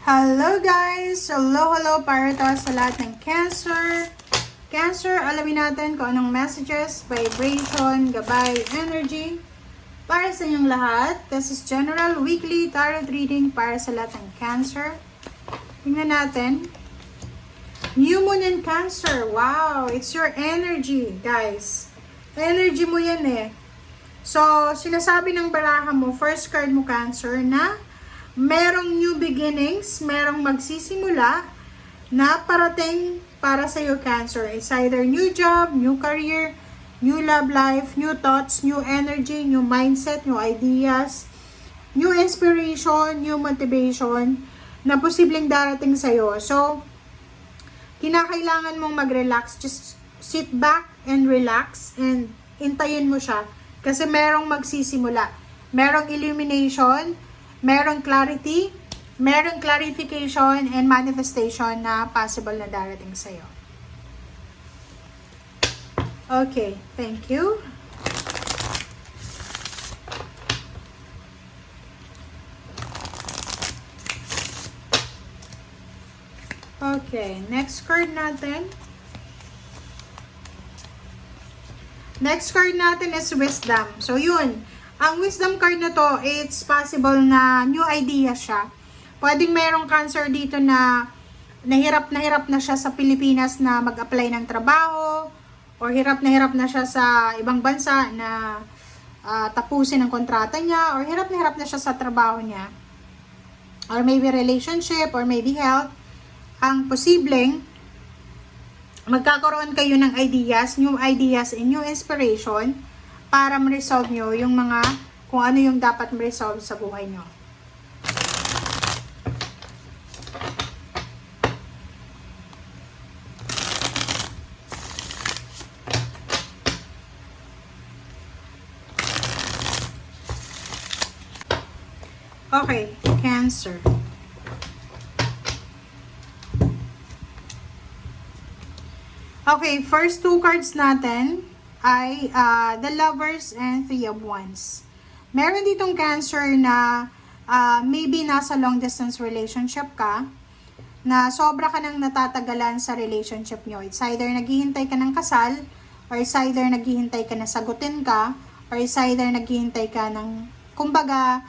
Hello guys! Hello para to sa lahat ng Cancer. Cancer, alamin natin kung anong messages, vibration, gabay, energy para sa inyong lahat. This is general weekly tarot reading para sa lahat ng Cancer. Tingnan natin. New Moon in Cancer. Wow! It's your energy, guys. Energy mo yan eh. So, sinasabi ng baraha mo, first card mo Cancer, na merong new beginnings, merong magsisimula na parating para sa iyo Cancer. It's either new job, new career, new love life, new thoughts, new energy, new mindset, new ideas, new inspiration, new motivation na posibleng darating sa iyo. So, kinakailangan mong mag-relax. Just sit back and relax and hintayin mo siya. Kasi merong magsisimula. Merong illumination, merong clarity, merong clarification and manifestation na possible na darating sa'yo. Okay, thank you. Okay, next card natin. Next card natin is Wisdom. So, yun. Ang Wisdom card na to, it's possible na new idea siya. Pwedeng merong Cancer dito na hirap na siya sa Pilipinas na mag-apply ng trabaho, or hirap na siya sa ibang bansa na tapusin ang kontrata niya, or hirap na siya sa trabaho niya, or maybe relationship, or maybe health. Ang posibleng magkakaroon kayo ng ideas and new inspiration para ma-resolve nyo yung mga kung ano yung dapat ma-resolve sa buhay nyo. Okay, Cancer. Okay, first two cards natin ay the Lovers and Three of Wands. Meron ditong Cancer na maybe nasa long distance relationship ka, na sobra ka nang natatagalan sa relationship nyo. It's either naghihintay ka ng kasal, or it's either naghihintay ka na sagutin ka, or it's either naghihintay ka ng, kumbaga,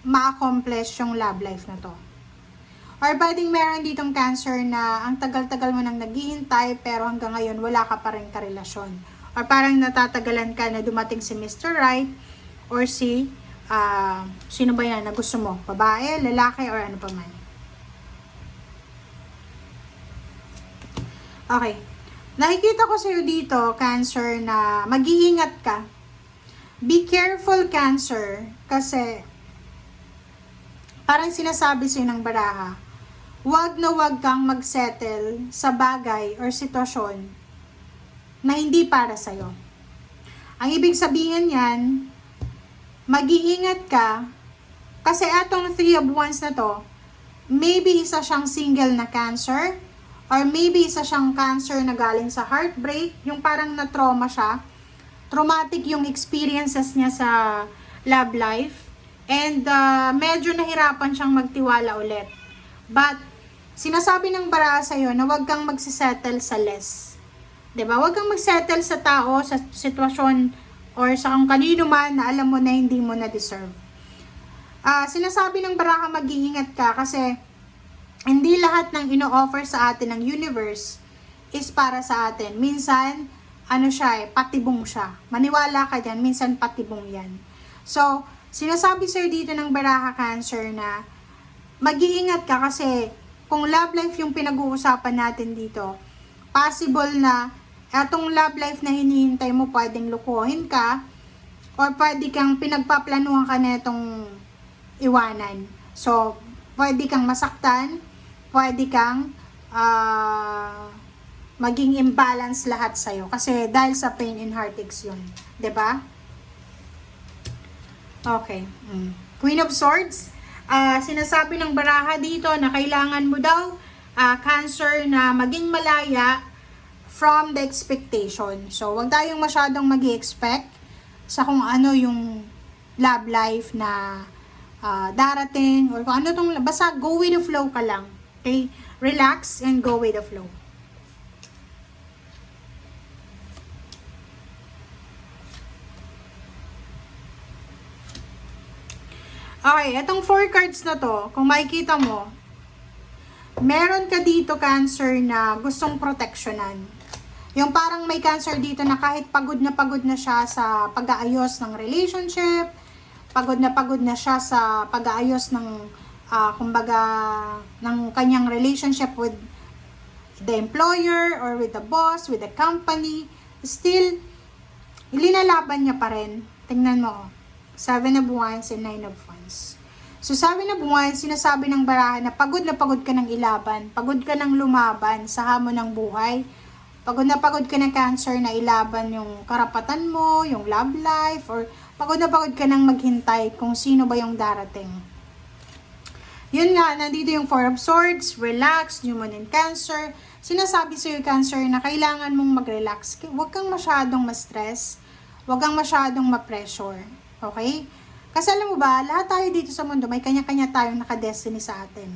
ma-accomplish yung love life na to. Or pwedeng meron ditong Cancer na ang tagal-tagal mo nang naghihintay pero hanggang ngayon wala ka pa rin karelasyon. Or parang natatagalan ka na dumating si Mr. Right or si, sino ba yan na gusto mo? Babae, lalaki, or ano pa man. Okay. Nakikita ko sa'yo dito, Cancer, na mag-iingat ka. Be careful, Cancer, kasi parang sinasabi sa'yo ng baraha, wag na wag kang mag-settle sa bagay or sitwasyon na hindi para sa'yo. Ang ibig sabihin yan, mag-iingat ka, kasi atong Three of Wands na to, maybe isa siyang single na Cancer, or maybe isa siyang Cancer na galing sa heartbreak, yung parang na-trauma siya, traumatic yung experiences niya sa love life, and medyo nahirapan siyang magtiwala ulit. But, sinasabi ng baraha sa'yo na huwag kang magsisettle sa less. Diba? Huwag kang magsettle sa tao, sa sitwasyon, or sa kung kanino man na alam mo na hindi mo na-deserve. Sinasabi ng baraha mag-iingat ka kasi hindi lahat ng ino-offer sa atin ng universe is para sa atin. Minsan, patibong siya. Maniwala ka dyan, minsan patibong yan. So, sinasabi sa'yo dito ng baraha Cancer na mag-iingat ka kasi kung love life yung pinag-uusapan natin dito, possible na etong love life na hinihintay mo pwedeng lukuhin ka, or pwede kang pinagpaplanuhan ka na itong iwanan. So, pwede kang masaktan, pwede kang maging imbalance lahat sa'yo. Kasi dahil sa pain and heartaches yun. 'Di ba? Okay. Queen of Swords. Sinasabi ng baraha dito na kailangan mo daw, Cancer, na maging malaya from the expectation. So, wag tayong masyadong mag-expect sa kung ano yung love life na darating, or kung ano tong, basta go with the flow ka lang. Okay? Relax and go with the flow. Okay, itong 4 cards na to, kung makikita mo, meron ka dito, Cancer, na gustong proteksyonan. Yung parang may Cancer dito na kahit pagod na siya sa pag-aayos ng relationship, pagod na siya sa pag-aayos ng, kumbaga, ng kanyang relationship with the employer or with the boss, with the company, still, ilinalaban niya pa rin. Tingnan mo, 7 of Wands and 9 of Wands. So, 7 of Wands, sinasabi ng baraha na pagod ka ng ilaban, pagod ka ng lumaban sa hamon ng buhay, pagod ka na Cancer na ilaban yung karapatan mo, yung love life, or pagod ka nang maghintay kung sino ba yung darating. Yun nga, nandito yung 4 of Swords, relax, New Moon in Cancer. Sinasabi sa'yo, Cancer, na kailangan mong mag-relax. Huwag kang masyadong ma-stress, huwag kang masyadong ma-pressure. Okay? Kasi alam mo ba, lahat tayo dito sa mundo, may kanya-kanya tayong nakadestiny sa atin.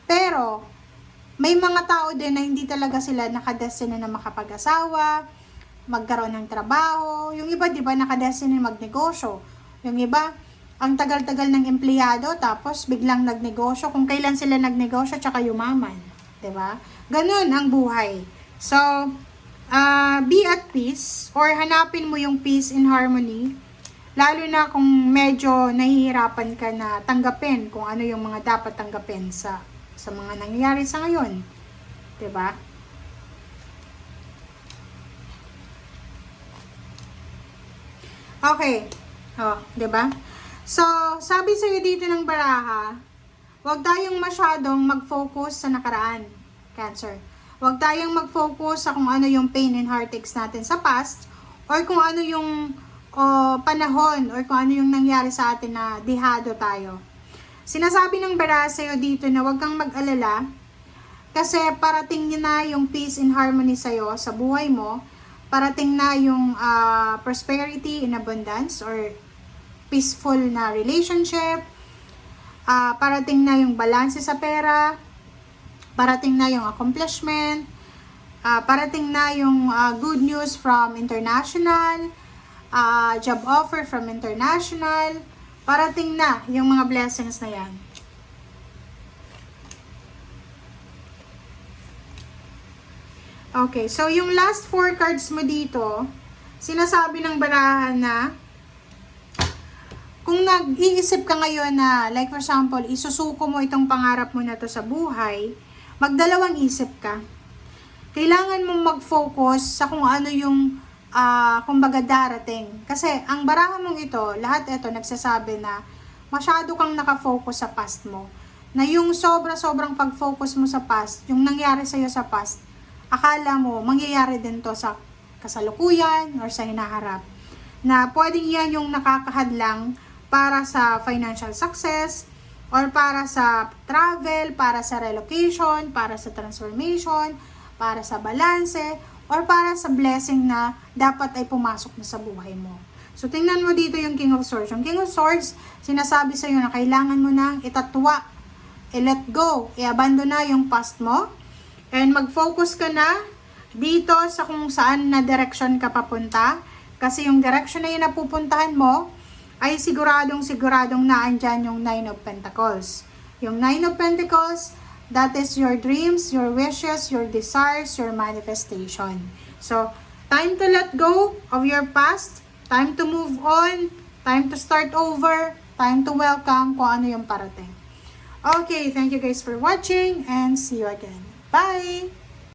Pero, may mga tao din na hindi talaga sila nakadestiny na makapag-asawa, magkaroon ng trabaho. Yung iba, di ba, nakadestiny magnegosyo. Yung iba, ang tagal-tagal ng empleyado, tapos biglang nagnegosyo. Kung kailan sila nagnegosyo, tsaka yumaman. Di ba? Ganun ang buhay. So, be at peace, or hanapin mo yung peace and harmony. Lalo na kung medyo nahihirapan ka na tanggapin kung ano yung mga dapat tanggapin sa mga nangyayari sa ngayon. 'Di ba? Okay. 'di ba? So, sabi sa dito ng baraha, huwag tayong masyadong mag-focus sa nakaraan, Cancer. Huwag tayong mag-focus sa kung ano yung pain and heartaches natin sa past, or kung ano yung panahon, or kung ano yung nangyari sa atin na dihado tayo. Sinasabi ng baraha sa'yo dito na huwag kang mag-alala, kasi parating na yung peace and harmony sa'yo sa buhay mo, parating na yung prosperity and abundance, or peaceful na relationship, parating na yung balance sa pera, parating na yung accomplishment, parating na yung good news from international, job offer from international, parating na yung mga blessings na yan. Okay, so yung last 4 cards mo dito, sinasabi ng barahan na kung nag-iisip ka ngayon na, like for example, isusuko mo itong pangarap mo na to sa buhay, magdalawang isip ka. Kailangan mong mag-focus sa kung ano yung kumbaga darating. Kasi ang baraha mong ito, lahat ito nagsasabi na masyado kang nakafocus sa past mo. Na yung sobrang pag-focus mo sa past, yung nangyari sa'yo sa past, akala mo mangyayari din to sa kasalukuyan or sa hinaharap. Na pwedeng yan yung nakakahadlang para sa financial success, or para sa travel, para sa relocation, para sa transformation, para sa balanse, or para sa blessing na dapat ay pumasok na sa buhay mo. So, tingnan mo dito yung King of Swords. Yung King of Swords, sinasabi sa iyo na kailangan mo nang itatwa, i-let go, i-abandon na yung past mo, and mag-focus ka na dito sa kung saan na direction ka papunta. Kasi yung direction na yun na pupuntahan mo, ay siguradong naandyan yung 9 of Pentacles. Yung 9 of Pentacles, that is your dreams, your wishes, your desires, your manifestation. So, time to let go of your past, time to move on, time to start over, time to welcome kung ano yung parating. Okay, thank you guys for watching, and see you again. Bye!